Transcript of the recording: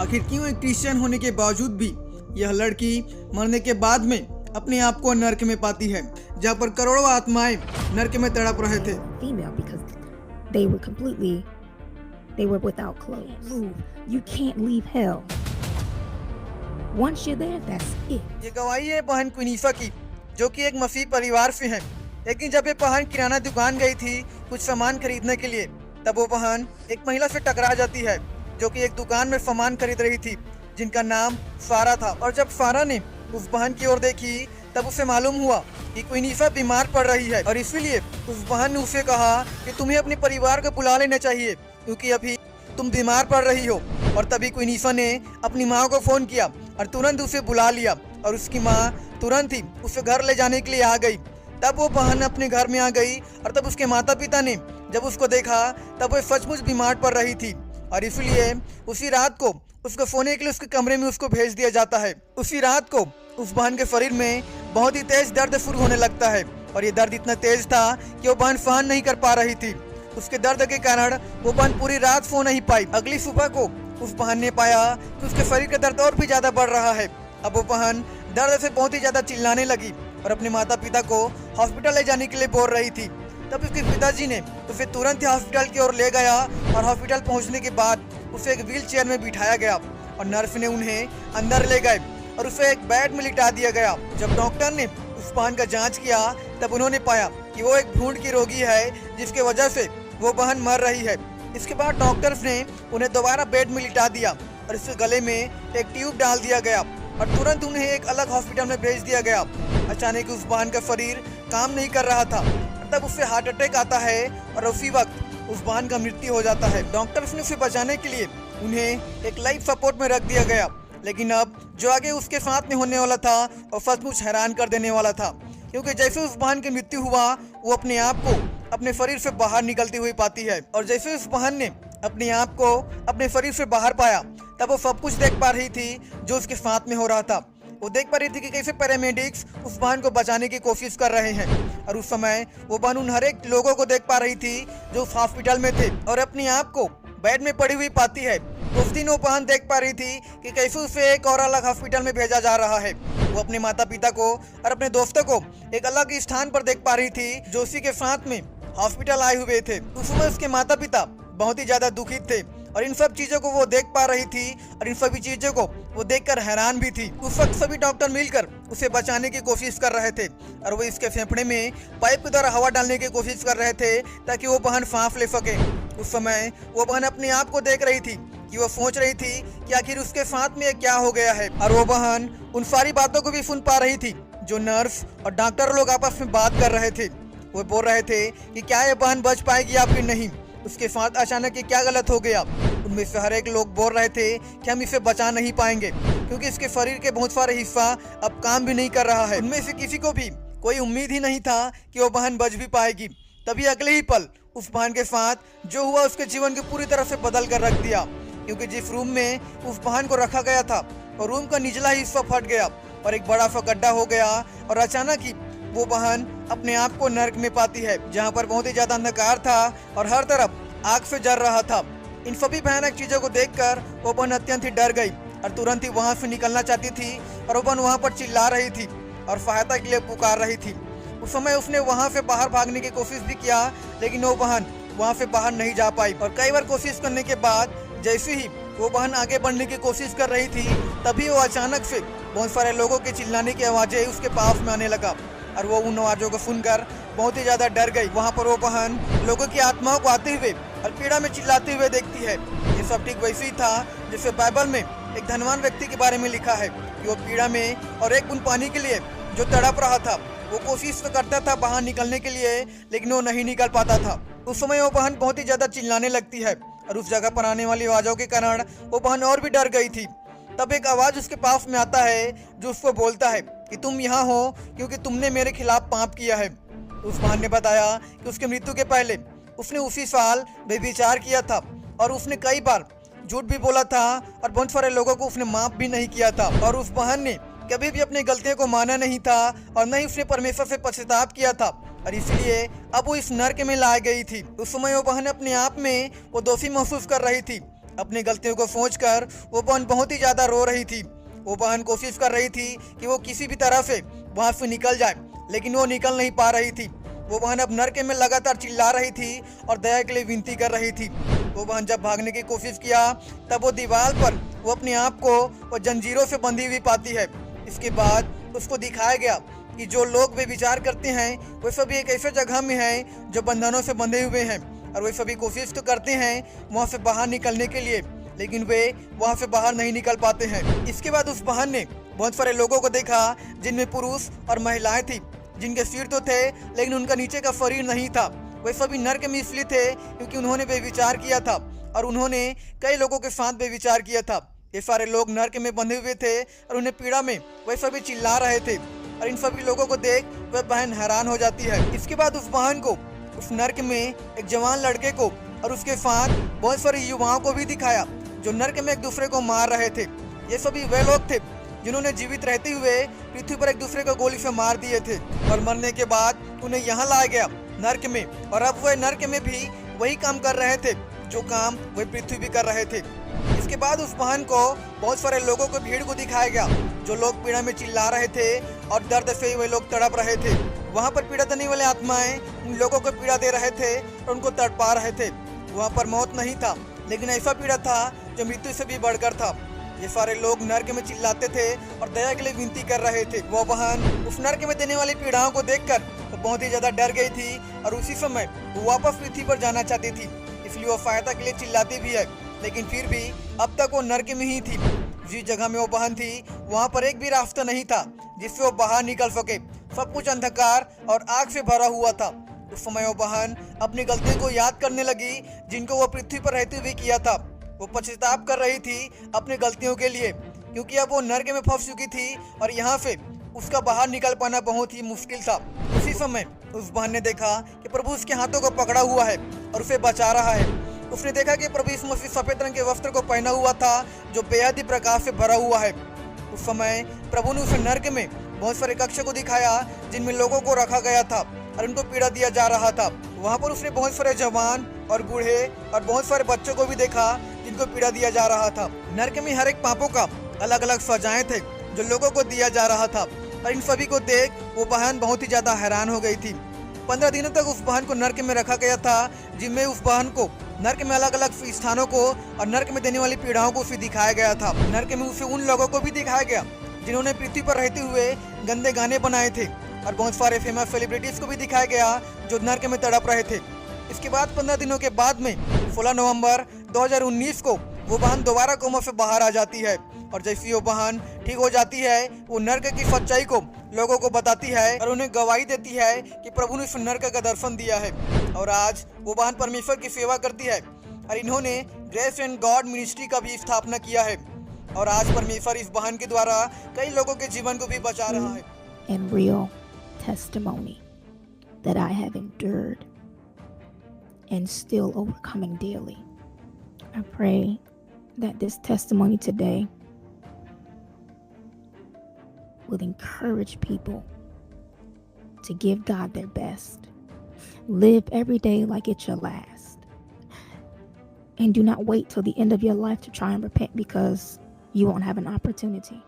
आखिर क्यों एक क्रिश्चियन होने के बावजूद भी यह लड़की मरने के बाद में अपने आप को नर्क में पाती है, जहाँ पर करोड़ों आत्माएं नर्क में तड़प रहे थे। Female because they were without clothes. Move. You can't leave hell. Once you're there, that's it. ये गवाही है बहन क्विनीफा की, जो कि एक मसीह परिवार से है। लेकिन जब ये बहन किराना दुकान गई थी कुछ सामान खरीदने के लिए, तब वो बहन एक महिला से टकरा जाती है जो कि एक दुकान में सामान खरीद रही थी, जिनका नाम फारा था। और जब फारा ने उस बहन की ओर देखी, तब उसे मालूम हुआ कि क्विनीफा बीमार पड़ रही है, और इसीलिए उस बहन ने उसे कहा कि तुम्हें अपने परिवार को बुला लेना चाहिए क्योंकि अभी तुम बीमार पड़ रही हो। और तभी क्विनीफा ने अपनी माँ को फोन किया और तुरंत उसे बुला लिया, और उसकी माँ तुरंत ही उसे घर ले जाने के लिए आ गई। तब वो बहन अपने घर में आ गई, और तब उसके माता पिता ने जब उसको देखा, तब वो सचमुच बीमार पड़ रही थी, और इसलिए उसी रात को उसको सोने के लिए उसके कमरे में उसको भेज दिया जाता है। उसी रात को उस बहन के शरीर में बहुत ही तेज दर्द शुरू होने लगता है, और ये दर्द इतना तेज था कि वो बहन सहन नहीं कर पा रही थी। उसके दर्द के कारण वो बहन पूरी रात सो नहीं पाई। अगली सुबह को उस बहन ने पाया कि उसके शरीर का दर्द और भी ज्यादा बढ़ रहा है। अब वो बहन दर्द से बहुत ही ज्यादा चिल्लाने लगी और अपने माता पिता को हॉस्पिटल ले जाने के लिए बोल रही थी। तब उसके पिताजी ने उसे तुरंत ही हॉस्पिटल की ओर ले गया, और हॉस्पिटल पहुंचने के बाद उसे एक व्हील चेयर में बिठाया गया, और नर्स ने उन्हें अंदर ले गए और उसे एक बेड में लिटा दिया गया। जब डॉक्टर ने उस बहन का जांच किया, तब उन्होंने पाया कि वो एक भ्रूण की रोगी है, जिसकी वजह से वो बहन मर रही है। इसके बाद डॉक्टर्स ने उन्हें दोबारा बेड में लिटा दिया और इसके गले में एक ट्यूब डाल दिया गया, और तुरंत उन्हें एक अलग हॉस्पिटल में भेज दिया गया। अचानक उस बहन का शरीर काम नहीं कर रहा था, तब उससे हार्ट अटैक आता है, और उसी वक्त उस बहन का मृत्यु हो जाता है। डॉक्टर्स ने उसे बचाने के लिए उन्हें एक लाइफ सपोर्ट में रख दिया गया। लेकिन अब जो आगे उसके साथ में होने वाला था, और सचमुच हैरान कर देने वाला था, क्योंकि जैसे उस बहन की मृत्यु हुआ, वो अपने आप को अपने शरीर से बाहर निकलती हुई पाती है। और जैसे उस बहन ने अपने आप को अपने शरीर से बाहर पाया, तब वो सब कुछ देख पा रही थी जो उसके साथ में हो रहा था। वो देख पा रही थी कि कैसे पैरामेडिक्स उस बहन को बचाने की कोशिश कर रहे हैं, और उस समय वो बहन उन हर एक लोगों को देख पा रही थी जो उस हॉस्पिटल में थे, और अपने आप को बेड में पड़ी हुई पाती है। उस दिन वो बहन देख पा रही थी कि कैसे उसे एक और अलग हॉस्पिटल में भेजा जा रहा है। वो अपने माता पिता को और अपने दोस्तों को एक अलग स्थान पर देख पा रही थी जो उसी के साथ में हॉस्पिटल आए हुए थे। उस समय उसके माता पिता बहुत ही ज्यादा दुखित थे, और इन सब चीजों को वो देख पा रही थी, और इन सभी चीजों को वो देखकर हैरान भी थी। उस वक्त सभी डॉक्टर मिलकर उसे बचाने की कोशिश कर रहे थे, और वो इसके फेफड़े में पाइप के द्वारा हवा डालने की कोशिश कर रहे थे ताकि वो बहन सांस ले सके। उस समय वो बहन अपने आप को देख रही थी कि वो सोच रही थी कि आखिर उसके साथ में क्या हो गया है, और वो बहन उन सारी बातों को भी सुन पा रही थी जो नर्स और डॉक्टर लोग आपस में बात कर रहे थे। वो बोल रहे थे कि क्या ये बहन बच पाएगी या फिर नहीं, उसके साथ अचानक ये क्या गलत हो गया। उनमें से हर एक लोग बोल रहे थे कि हम इसे बचा नहीं पाएंगे, क्योंकि इसके शरीर के बहुत सारे हिस्सा अब काम भी नहीं कर रहा है। उनमें से किसी को भी कोई उम्मीद ही नहीं था कि वो बहन बच भी पाएगी। तभी अगले ही पल उस बहन के साथ जो हुआ उसके जीवन को पूरी तरह से बदल कर रख दिया, क्योंकि जिस रूम में उस बहन को रखा गया था, और रूम का निचला हिस्सा फट गया और एक बड़ा सा गड्ढा हो गया, और अचानक ही वो बहन अपने आप को नर्क में पाती है, जहाँ पर बहुत ही ज्यादा अंधकार था और हर तरफ आग से जल रहा था। इन सभी भयानक चीजों को देखकर वो बहन अत्यंत ही डर गई, और तुरंत ही वहाँ से निकलना चाहती थी, और वो बहन वहाँ पर चिल्ला रही थी और सहायता के लिए पुकार रही थी। उस समय उसने वहाँ से बाहर भागने की कोशिश भी किया, लेकिन वो बहन वहाँ से बाहर नहीं जा पाई, और कई बार कोशिश करने के बाद जैसे ही वो बहन आगे बढ़ने की कोशिश कर रही थी, तभी वो अचानक से बहुत सारे लोगों के चिल्लाने की आवाजें उसके पास में आने लगा, और वो उन आवाजों को सुनकर बहुत ही ज्यादा डर गई। वहाँ पर वो बहन लोगों की आत्माओं को आते हुए और पीड़ा में चिल्लाते हुए देखती है। ये सब ठीक वैसे ही था जैसे बाइबल में एक धनवान व्यक्ति के बारे में लिखा है कि वो पीड़ा में और एक बूंद पानी के लिए जो तड़प रहा था। वो कोशिश तो करता था बाहर निकलने के लिए, लेकिन वो नहीं निकल पाता था। उस समय वो बहन बहुत ही ज्यादा चिल्लाने लगती है, और उस जगह पर आने वाली आवाजों के कारण वो बहन और भी डर गई थी। तब एक आवाज उसके पास में आता है जो उसको बोलता है कि तुम यहाँ हो क्योंकि तुमने मेरे खिलाफ पाप किया है। उस बहन ने बताया कि उसकी मृत्यु के पहले उसने उसी साल व्यभिचार किया था, और उसने कई बार झूठ भी बोला था, और बहुत सारे लोगों को उसने माफ भी नहीं किया था। और उस बहन ने कभी भी अपनी गलतियों को माना नहीं था, और न ही उसने परमेश्वर से पश्चाताप किया था, और इसलिए अब वो इस नर्क में लाई गई थी। उस समय वो बहन अपने आप में वो दोषी महसूस कर रही थी, अपनी गलतियों को सोचकर वो बहन बहुत ही ज्यादा रो रही थी। वो बहन कोशिश कर रही थी कि वो किसी भी तरह से वहां से निकल जाए, लेकिन वो निकल नहीं पा रही थी। वो बहन अब नरक में लगातार चिल्ला रही थी और दया के लिए विनती कर रही थी। वो बहन जब भागने की कोशिश किया तब वो दीवार पर वो अपने आप को वो जंजीरों से बंधी हुई पाती है। इसके बाद उसको दिखाया गया कि जो लोग वे विचार करते हैं वे सभी एक ऐसे जगह में हैं जो बंधनों से बंधे हुए हैं, और वे सभी कोशिश तो करते हैं वहाँ से बाहर निकलने के लिए, लेकिन वे वहाँ से बाहर नहीं निकल पाते हैं। इसके बाद उस बहन ने बहुत सारे लोगों को देखा जिनमें पुरुष और महिलाएं थी, जिनके सिर तो थे लेकिन उनका नीचे का शरीर नहीं था। वे सभी नरक में इसलिए थे क्योंकि उन्होंने बेविचार किया था और उन्होंने कई लोगों के साथ बेविचार किया था। ये सारे लोग नरक में बंधे हुए थे और उन्हें पीड़ा में वे सभी चिल्ला रहे थे, और इन सभी लोगों को देख वह बहन हैरान हो जाती है। इसके बाद उस बहन को उस नरक में एक जवान लड़के को और उसके साथ बहुत सारे युवाओं को भी दिखाया जो नरक में एक दूसरे को मार रहे थे। ये सभी वे लोग थे जिन्होंने जीवित रहते हुए पृथ्वी पर एक दूसरे को गोली से मार दिए थे, और मरने के बाद उन्हें यहाँ लाया गया नरक में, और अब वे नरक में भी वही काम कर रहे थे जो काम वे पृथ्वी भी कर रहे थे। इसके बाद उस बहन को बहुत सारे लोगों को भीड़ को दिखाया गया जो लोग पीड़ा में चिल्ला रहे थे और दर्द से वे लोग तड़प रहे थे। वहाँ पर पीड़ा देने वाले आत्माएं उन लोगों को पीड़ा दे रहे थे और उनको तड़पा रहे थे। वहाँ पर मौत नहीं था, लेकिन ऐसा पीड़ा था जो मृत्यु से भी बढ़कर था। ये सारे लोग नरक में चिल्लाते थे और दया के लिए विनती कर रहे थे। वो बहन उस नरक में देने वाली पीड़ाओं को देखकर तो बहुत ही ज्यादा डर गई थी, और उसी समय वो वापस पृथ्वी पर जाना चाहती थी, इसलिए वो सहायता के लिए चिल्लाती भी है। लेकिन फिर भी अब तक वो नरक में ही थी। जिस जगह में वो बहन थी वहाँ पर एक भी रास्ता नहीं था जिससे वो बाहर निकल सके। सब कुछ अंधकार और आग से भरा हुआ था। उस समय वो बहन अपनी गलतियों को याद करने लगी जिनको वो पृथ्वी पर रहते हुए किया था। वो पश्चाताप कर रही थी अपनी गलतियों के लिए, क्योंकि अब वो नरक में फंस चुकी थी और यहाँ से उसका बाहर निकल पाना बहुत ही मुश्किल था। उसी समय उस बहन ने देखा कि प्रभु उसके हाथों को पकड़ा हुआ है और उसे बचा रहा है। उसने देखा कि प्रभु यीशु मसीह सफेद रंग के वस्त्र को पहना हुआ था जो बेहद ही प्रकाश से भरा हुआ है। उस समय प्रभु ने उसे नरक में बहुत सारे कक्ष को दिखाया जिनमें लोगों को रखा गया था और उनको पीड़ा दिया जा रहा था। वहाँ पर उसने बहुत सारे जवान और बूढ़े और बहुत सारे बच्चों को भी देखा जिनको पीड़ा दिया जा रहा था। नरक में हर एक पापों का अलग अलग सजाएं थे जो लोगों को दिया जा रहा था, और इन सभी को देख वो बहन बहुत ही ज्यादा हैरान हो गई थी। 15 दिनों तक उस बहन को नरक में रखा गया था, जिनमें उस बहन को नरक में अलग अलग स्थानों को और नरक में देने वाली पीड़ाओं को उसे दिखाया गया था। नरक में उसे उन लोगों को भी दिखाया गया जिन्होंने पृथ्वी पर रहते हुए गंदे गाने बनाए थे, और बहुत सारे फेमस सेलिब्रिटीज को भी दिखाया गया जो नरक में तड़प रहे थे। इसके बाद 15 दिनों के बाद में 16 नवंबर 2019 को वो बहन दोबारा कोमा से बाहर आ जाती है, और जैसी वो बहन ठीक हो जाती है वो नरक की सच्चाई को लोगों को बताती है और उन्हें गवाही देती है कि प्रभु ने उस नरक का दर्शन दिया है। और आज वो बहन परमेश्वर की सेवा करती है, और इन्होंने ग्रेस एंड गॉड मिनिस्ट्री का भी स्थापना किया है, और आज परमेश्वर इस बहन के द्वारा कई लोगों के जीवन को भी बचा रहा है। And real testimony that I have endured and still overcoming daily. I pray that this testimony today will encourage people to give God their best. Live every day like it's your last. And do not wait till the end of your life to try and repent, because you won't have an opportunity.